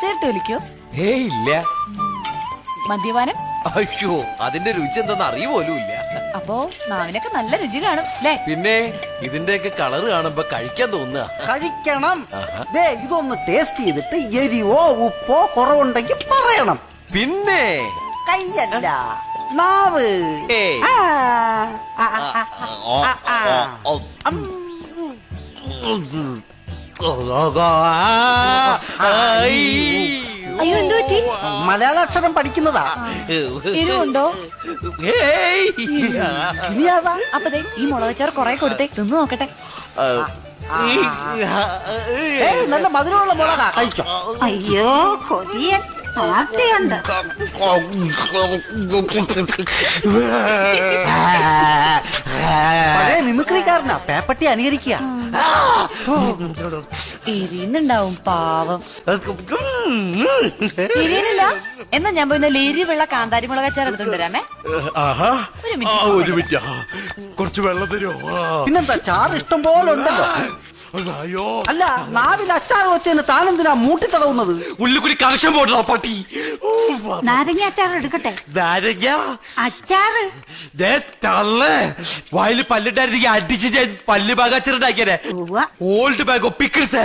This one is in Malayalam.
സിഗരറ്റ് വലിക്കോ? ഇല്ല. മദ്യപാനം? അയ്യോ, അതിന്റെ രുചി എന്തെന്ന് അറിയുപോലും ഇല്ല. അപ്പോ നാവിനൊക്കെ നല്ല രുചി കാണും അല്ലേ? പിന്നെ ഇതിന്റെയൊക്കെ കളറ് കാണുമ്പോ കഴിക്കാൻ തോന്നുക. കഴിക്കണം. ദേ ഇതൊന്ന് ടേസ്റ്റ് ചെയ്തിട്ട് എരിവോ ഉപ്പോ കുറവുണ്ടെങ്കിൽ പറയണം. പിന്നെ കയ്യല്ല, നാവ്. ഏയ്. ആ, ആ, ആ, ആ, ആ. അയ്യോ, എന്തു പറ്റി? മലയാള അക്ഷരം പഠിക്കുന്നതാ. എരിവുണ്ടോ? ഇനി അതാ. അപ്പൊ ദേ ഈ മുളകച്ചാർ കൊറേ കൊടുത്തേ, തിന്നു നോക്കട്ടെ. നല്ല മധുരമുള്ള മുളകാ, കഴിച്ചോ. അയ്യോ കൊതിയൻ ആർത്തിയുണ്ട്. പഴയ മിമിക്രിക്കാരനാ, പേപ്പട്ടി അനുകരിക്കുക. എരിയുന്നുണ്ടാവും പാവം. എരിയനില്ല? എന്നാ ഞാൻ പോയി എരിവുള്ള കാന്താരി മുളകച്ചാർ എടുത്തോണ്ട് വരാമേ. ഒരു മിനിറ്റ്, കുറച്ച് വെള്ളം തരുമോ? പിന്നെന്താ, ചാറ് ഇഷ്ടം പോലെ ഉണ്ടല്ലോ. അയ്യോ, അല്ല, നാവിൽ അച്ചാർ വെച്ചതിന് താനെന്തിനാ മൂട്ടി തടവുന്നത്? ഉള്ളിക്കുടി കലശം പോട്ടാ പട്ടി. നാരങ്ങ അച്ചാർ എടുക്കട്ടെ? നാരങ്ങ അച്ചാറ് വായിൽ പല്ലിട്ടായിരുന്നെങ്കിൽ അടിച്ച് ഞാൻ പല്ല് ഭാഗം അച്ചാറുണ്ടാക്കിയേ. ഉവ്വ. Old bag of pickles.